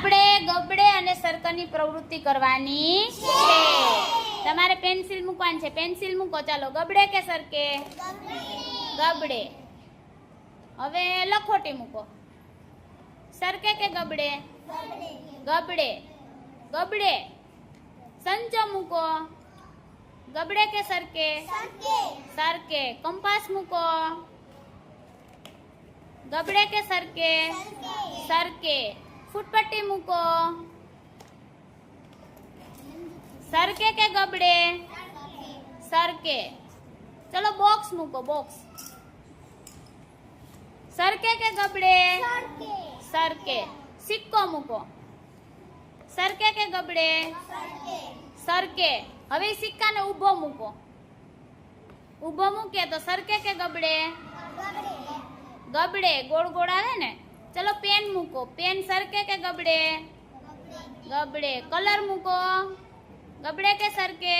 આપણે ગબડે અને સર્કલની પ્રવૃત્તિ કરવાની છે. તમારે પેન્સિલ મૂકવાની છે. પેન્સિલ મૂકો. ચાલો, ગબડે કે સરકે? ગબડે. હવે લખોટી મૂકો. સરકે કે ગબડે? ગબડે. ગબડે. સંચો મૂકો. ગબડે કે સરકે? સરકે. કંપાસ મૂકો. ગબડે કે સરકે? સરકે. ફૂટપટ્ટી મૂકો. સરકે કે ગબડે? સરકે. ચલો, બોક્સ મૂકો. બોક્સ. સરકે કે ગબડે? સરકે. સિક્કો મૂકો. સરકે કે ગબડે? સરકે. હવે સિક્કાને ઊભો મૂકો. ઊભો મૂકે તો સરકે કે ગબડે? ગબડે. ગોળ ગોળ આવે ને. ચલો, પેન મૂકો. પેન સરકે કે ગબડે? ગબડે. કલર મૂકો. ગબડે કે સરકે?